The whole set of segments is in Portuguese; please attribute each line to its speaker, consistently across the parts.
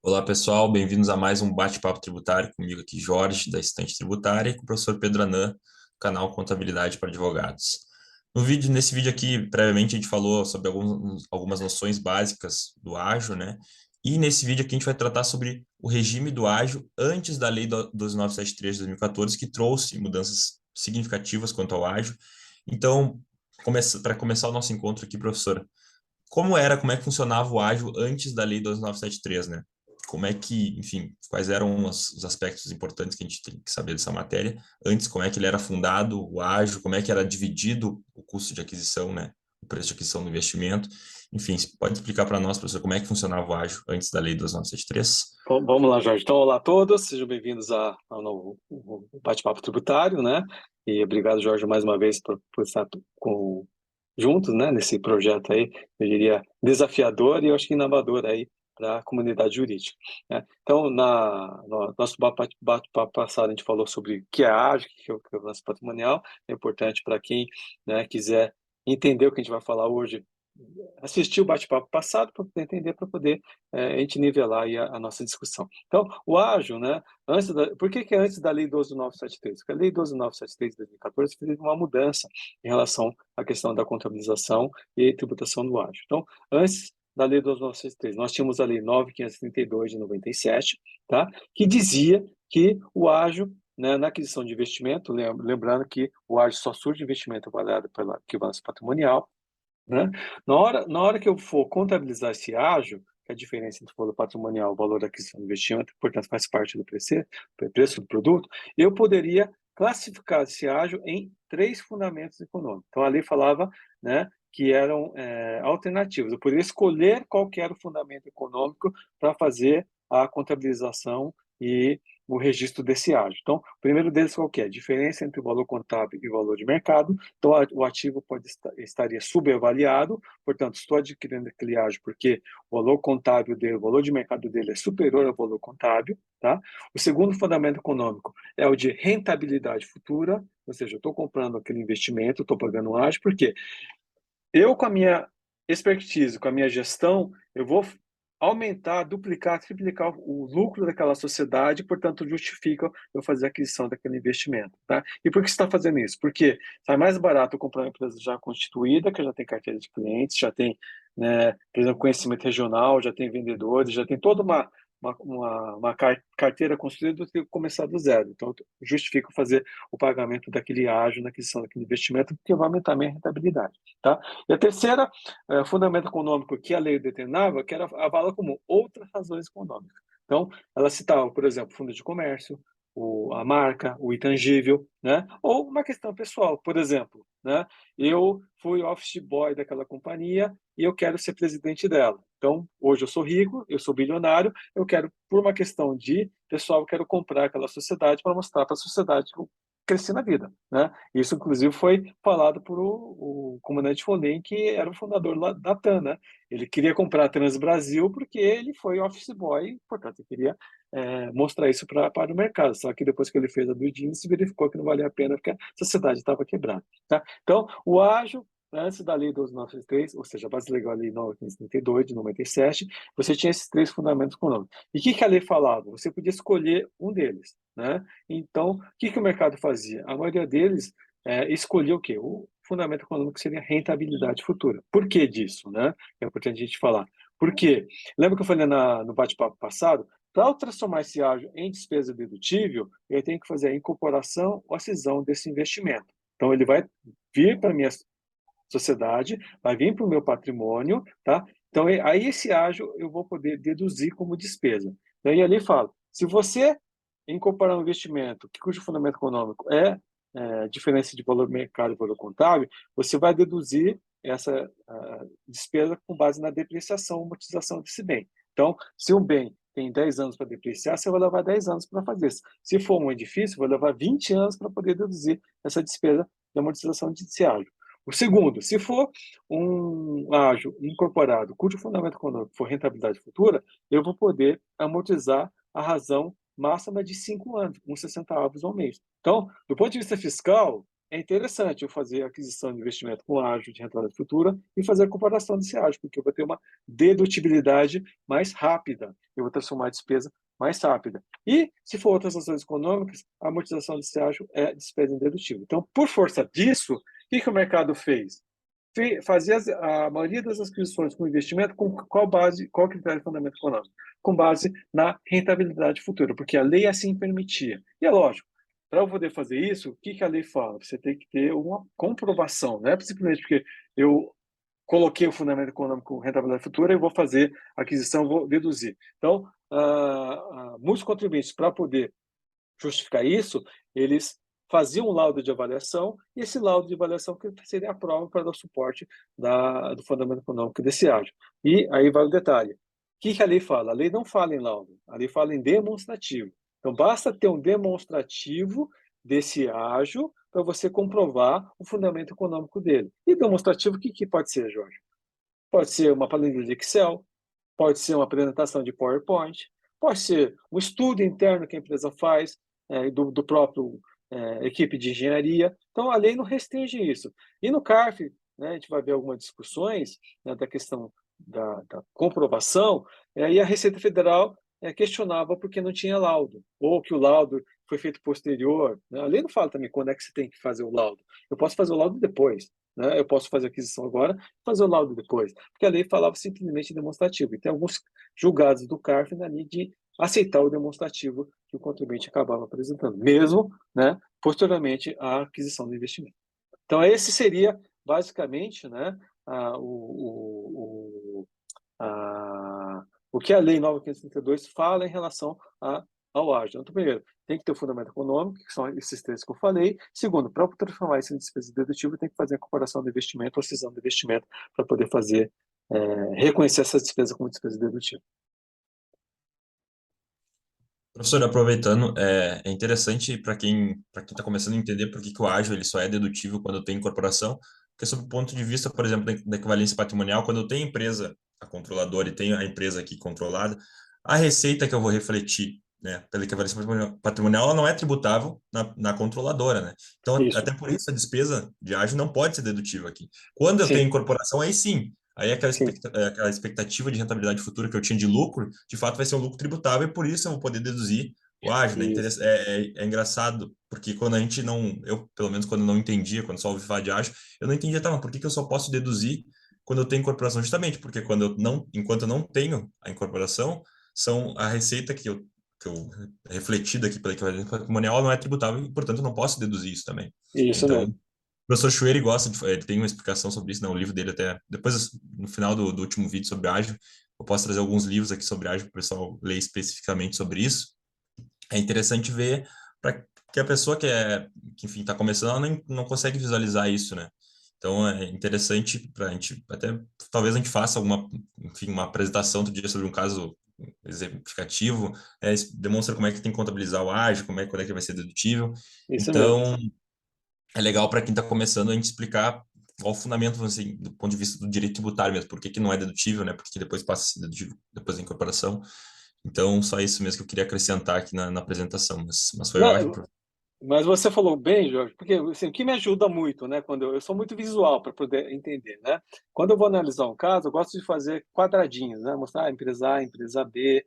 Speaker 1: Olá, pessoal, bem-vindos a mais um bate-papo tributário comigo aqui, Jorge, da Estante Tributária, e com o professor Pedro Anan, do canal Contabilidade para Advogados. Nesse vídeo aqui, previamente, a gente falou sobre algumas noções básicas do ágio, né? E nesse vídeo aqui a gente vai tratar sobre o regime do ágio antes da Lei 12973 de 2014, que trouxe mudanças significativas quanto ao ágio. Então, para começar o nosso encontro aqui, professor, como é que funcionava o ágio antes da Lei 12973, né? Como é que, enfim, quais eram os aspectos importantes que a gente tem que saber dessa matéria? Antes, como é que ele era fundado, o ágio, como é que era dividido o custo de aquisição, né? O preço de aquisição do investimento. Enfim, você pode explicar para nós, professor, como é que funcionava o ágio antes da Lei 12973?
Speaker 2: Bom, vamos lá, Jorge. Então, olá a todos, sejam bem-vindos ao novo bate-papo tributário, né? E obrigado, Jorge, mais uma vez por estar juntos, né, nesse projeto aí, eu diria, desafiador e eu acho que inovador aí para a comunidade jurídica, né? Então, no nosso bate-papo passado, a gente falou sobre o que é ágio, o que é o balanço patrimonial, é importante para quem, né, quiser entender o que a gente vai falar hoje, assistir o bate-papo passado para poder entender, para poder a gente nivelar aí a nossa discussão. Então, o ágio, né, por que é antes da Lei 12.973? Porque a Lei 12.973 de 2014 fez uma mudança em relação à questão da contabilização e tributação do ágio. Então, antes da Lei 12.973, nós tínhamos a Lei 9.532 de 97, tá? Que dizia que o ágio, né, na aquisição de investimento, lembrando que o ágio só surge de investimento avaliado pela equivalência patrimonial, né? Na hora que eu for contabilizar esse ágio, que é a diferença entre o valor patrimonial e o valor da aquisição do investimento, portanto faz parte do preço do produto, eu poderia classificar esse ágio em três fundamentos econômicos. Então, a lei falava, né, que eram alternativos. Eu poderia escolher qual que era o fundamento econômico para fazer a contabilização e o registro desse ágio. Então, o primeiro deles qual que é? A diferença entre o valor contábil e o valor de mercado. Então, o ativo estaria subavaliado, portanto, estou adquirindo aquele ágio porque o valor contábil dele, o valor de mercado dele é superior ao valor contábil, tá? O segundo fundamento econômico é o de rentabilidade futura, ou seja, eu estou comprando aquele investimento, estou pagando um ágio, porque eu, com a minha expertise, com a minha gestão, eu vou aumentar, duplicar, triplicar o lucro daquela sociedade, portanto, justifica eu fazer a aquisição daquele investimento, tá? E por que você está fazendo isso? Porque sai mais barato eu comprar uma empresa já constituída, que já tem carteira de clientes, já tem, né, por exemplo, conhecimento regional, já tem vendedores, já tem toda uma carteira construída do que começar do zero. Então, justifico fazer o pagamento daquele ágio na aquisição daquele investimento, porque vai aumentar a minha rentabilidade, tá? E a terceira, fundamento econômico que a lei determinava, que era a vala comum, outras razões econômicas. Então, ela citava, por exemplo, fundo de comércio, a marca, o intangível, né? Ou uma questão pessoal, por exemplo, né? Eu fui office boy daquela companhia e eu quero ser presidente dela. Então, hoje eu sou rico, eu sou bilionário, eu quero, por uma questão de pessoal, eu quero comprar aquela sociedade para mostrar para a sociedade que eu cresci na vida, né? Isso, inclusive, foi falado por o comandante Fonem, que era o fundador lá da TAM, né? Ele queria comprar a Trans Brasil porque ele foi office boy, portanto, ele queria mostrar isso para o mercado. Só que depois que ele fez a due diligence, verificou que não valia a pena porque a sociedade estava quebrada, tá? Então, o ágio, antes da Lei 12.903, ou seja, a base legal, a Lei 9.532, de 97, você tinha esses três fundamentos econômicos. E o que a lei falava? Você podia escolher um deles, né? Então, o que o mercado fazia? A maioria deles escolhia o quê? O fundamento econômico seria rentabilidade futura. Por que disso, né? É importante a gente falar. Porque, lembra que eu falei no bate-papo passado? Para eu transformar esse ágio em despesa dedutível, eu tenho que fazer a incorporação ou a cisão desse investimento. Então, ele vai vir para a minha sociedade, vai vir para o meu patrimônio, tá? Então, aí esse ágio eu vou poder deduzir como despesa. Daí ali fala, se você incorporar um investimento cujo fundamento econômico é diferença de valor mercado e valor contábil, você vai deduzir essa despesa com base na depreciação, amortização desse bem. Então, se um bem tem 10 anos para depreciar, você vai levar 10 anos para fazer isso. Se for um edifício, vai levar 20 anos para poder deduzir essa despesa de amortização desse ágio. O segundo, se for um ágio incorporado, cujo fundamento econômico for rentabilidade futura, eu vou poder amortizar a razão máxima de 5 anos, com 60 avos ao mês. Então, do ponto de vista fiscal, é interessante eu fazer a aquisição de investimento com ágio de rentabilidade futura e fazer a comparação desse ágio, porque eu vou ter uma dedutibilidade mais rápida, eu vou transformar a despesa mais rápida. E, se for outras ações econômicas, a amortização desse ágio é despesa indedutível. Então, por força disso, o que o mercado fez? Fazia a maioria das aquisições com investimento com qual base, qual critério de fundamento econômico? Com base na rentabilidade futura, porque a lei assim permitia. E é lógico, para eu poder fazer isso, o que a lei fala? Você tem que ter uma comprovação, não é simplesmente porque eu coloquei o fundamento econômico com rentabilidade futura e vou fazer aquisição, vou deduzir. Então, muitos contribuintes, para poder justificar isso, eles faziam um laudo de avaliação, e esse laudo de avaliação que seria a prova para dar suporte do fundamento econômico desse ágio. E aí vai o detalhe. O que a lei fala? A lei não fala em laudo, a lei fala em demonstrativo. Então, basta ter um demonstrativo desse ágio para você comprovar o fundamento econômico dele. E demonstrativo, o que pode ser, Jorge? Pode ser uma planilha de Excel, pode ser uma apresentação de PowerPoint, pode ser um estudo interno que a empresa faz, do próprio equipe de engenharia. Então, a lei não restringe isso. E no CARF, né, a gente vai ver algumas discussões, né, da questão da comprovação, e a Receita Federal questionava porque não tinha laudo, ou que o laudo foi feito posterior. Né? A lei não fala também quando é que você tem que fazer o laudo. Eu posso fazer o laudo depois. Né? Eu posso fazer a aquisição agora, fazer o laudo depois, porque a lei falava simplesmente demonstrativo. E tem alguns julgados do CARF na linha de aceitar o demonstrativo que o contribuinte acabava apresentando, mesmo, né, posteriormente à aquisição do investimento. Então, esse seria, basicamente, né, o que a Lei 9.532 fala em relação ao ágio. Então, primeiro, tem que ter o fundamento econômico, que são esses três que eu falei. Segundo, para transformar isso em despesa dedutível, tem que fazer a comparação do investimento ou cisão do investimento para poder fazer, reconhecer essa despesa como despesa dedutível.
Speaker 1: Professor, aproveitando, é interessante para quem está começando a entender por que o ágio ele só é dedutível quando tem incorporação, porque sob o ponto de vista, por exemplo, da equivalência patrimonial, quando eu tenho empresa, a controladora, e tenho a empresa aqui controlada, a receita que eu vou refletir, né, pela equivalência patrimonial, ela não é tributável na controladora, né? Então,
Speaker 2: Isso,
Speaker 1: até por isso a despesa de ágio não pode ser dedutível aqui. Quando eu tenho
Speaker 2: sim,
Speaker 1: incorporação, aí sim. Aí
Speaker 2: sim,
Speaker 1: aquela expectativa de rentabilidade futura que eu tinha de lucro, de fato vai ser um lucro tributável e por isso eu vou poder deduzir o ágio, né?
Speaker 2: isso,
Speaker 1: É engraçado, porque quando a gente não, eu pelo menos quando não entendia, quando só ouvi falar de ágio, eu não entendia, tá, mas por que eu só posso deduzir quando eu tenho incorporação? Justamente porque enquanto eu não tenho a incorporação, são a receita que eu refletida aqui pela equivalência patrimonial não é tributável e, portanto, eu não posso deduzir isso também.
Speaker 2: isso
Speaker 1: Então,
Speaker 2: mesmo.
Speaker 1: o professor Schwery ele tem uma explicação sobre isso, né? O livro dele até, depois, no final do último vídeo sobre ágil, eu posso trazer alguns livros aqui sobre ágil para o pessoal ler especificamente sobre isso. É interessante ver para que a pessoa que enfim, está começando, ela não consegue visualizar isso, né? Então, é interessante para a gente, até, talvez a gente faça enfim, uma apresentação outro dia sobre um caso exemplificativo, demonstra como é que tem que contabilizar o ágio, quando é que vai ser dedutível.
Speaker 2: Isso mesmo.
Speaker 1: Então, é legal para quem está começando a gente explicar qual o fundamento, assim, do ponto de vista do direito tributário mesmo, por que que não é dedutível, né? Por que depois passa a ser dedutível depois da incorporação. Então, só isso mesmo que eu queria acrescentar aqui na apresentação, mas foi ótimo.
Speaker 2: Não, mas você falou bem, Jorge, porque assim, o que me ajuda muito, né, quando eu sou muito visual para poder entender, né? Quando eu vou analisar um caso, eu gosto de fazer quadradinhos, né? Mostrar a empresa A, empresa B,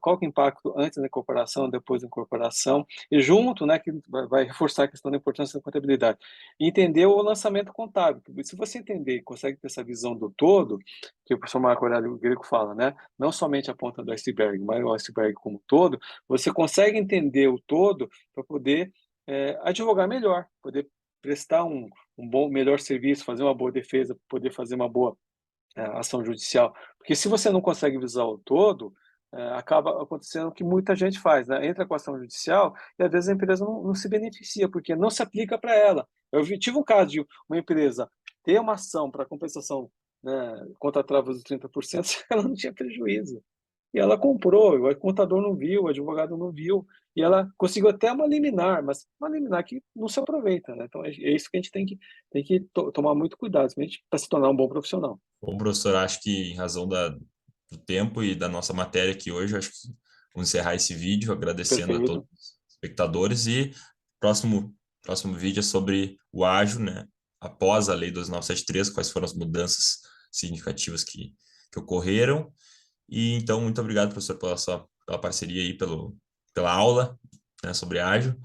Speaker 2: qual que é o impacto antes da incorporação, depois da incorporação, e junto, né, que vai reforçar a questão da importância da contabilidade. E entender o lançamento contábil. Se você entender e consegue ter essa visão do todo, que o professor Marco Aurélio Greco fala, né? Não somente a ponta do iceberg, mas o iceberg como um todo, você consegue entender o todo para poder advogar melhor, poder prestar melhor serviço, fazer uma boa defesa, poder fazer uma boa ação judicial. Porque se você não consegue visar o todo, acaba acontecendo o que muita gente faz, né? Entra com a ação judicial e às vezes a empresa não se beneficia, porque não se aplica para ela. Tive um caso de uma empresa ter uma ação para compensação, né, contra a trava dos 30%, ela não tinha prejuízo. E ela comprou, o contador não viu, o advogado não viu, e ela conseguiu até uma liminar, mas uma liminar que não se aproveita, né? Então é isso que a gente tem que tomar muito cuidado para se tornar um bom profissional.
Speaker 1: Bom, professor, acho que em razão do tempo e da nossa matéria aqui hoje, acho que vamos encerrar esse vídeo agradecendo a todos
Speaker 2: Perfeito.
Speaker 1: os espectadores e próximo próximo vídeo é sobre o ágil, né? Após a Lei 2973, quais foram as mudanças significativas que ocorreram. E então, muito obrigado, professor, pela parceria aí, pela aula, né, sobre ágil.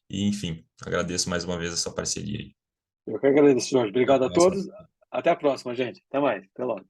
Speaker 1: E, enfim, agradeço mais uma vez a sua parceria aí.
Speaker 2: Eu que agradeço, Jorge.
Speaker 1: Até a
Speaker 2: Obrigado a
Speaker 1: próxima.
Speaker 2: todos. Até a próxima, gente. Até mais. Até logo.